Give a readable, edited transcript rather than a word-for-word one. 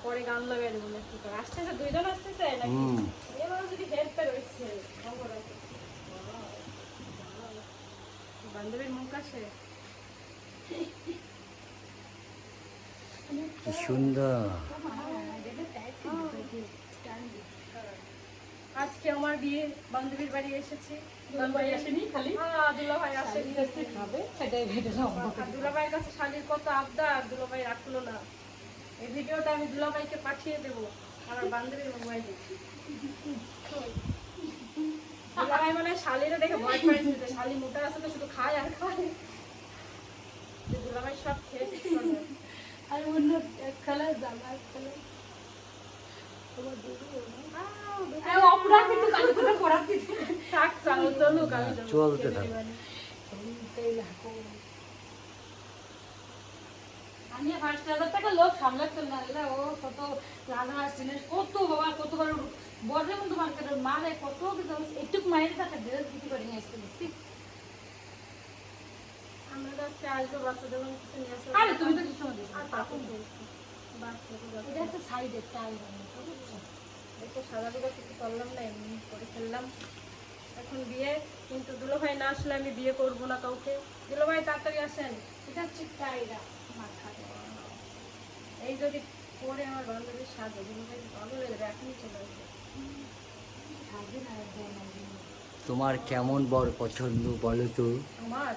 পরে গান লাগাই দেবো না, কি করে আসতেছে, দুইজন আসতেছে নাকি এবার যদি হেল্পে রয়েছে বান্ধবীর মুখ আসে কি সুন্দর। আজকে আমার বিয়ে বান্ধবীর বাড়ি এসেছি। দুলাভাই আসেনি খালি? হ্যাঁ, দুলাভাই আসেনি। খাবে সেটাই ভিডিও সম্ভব। দুলাভাইয়ের কাছে শালির কত আবদার, দুলাভাই রাখলো না। এই ভিডিওটা আমি দুলাভাইকে পাঠিয়ে দেবো আমার বান্ধবীর মোবাইলে। দুলাভাই মানে শালিরে দেখে ভয় পাইছে যে শালি মোটা আছে তো শুধু খায় আর খায়। দুলাভাই সব খেয়ে শেষ করবে। আর অন্য এক খেলা জামা খেলা চলতে থাক। আমি ফার্স্ট হাজার টাকা লোক সামলাতে না, ও কত রান্না জিনিস কত বাবা কতবার বড় মতো মার্কেটের মালে কত কিছু একটু মায়ের কাছে ড্রেস বিক্রি করে নিয়ে আসতে। আমরা তো আজকে আসবো বাচ্চাদের কিছু নিয়ে আসবো। আরে তুমি তো কিছু দিছো আর তখন বলছি এটা হচ্ছে সাইডের টাই দেখো সাদা দুটো কিছু করলাম না, এমনি করে ফেললাম। এখন বিয়ে, কিন্তু দুলাভাই না আসলে আমি বিয়ে করবো না কাউকে। দুলাভাই তাড়াতাড়ি আসেন। এটা হচ্ছে টাইরা মাথা। এই যদি পরে আমার বান্ধবীর সাজে দুলাভাই ভালো হয়ে যাবে, এখনই চলে আসবে। তোমার কেমন বর পছন্দ বলো তো? আমার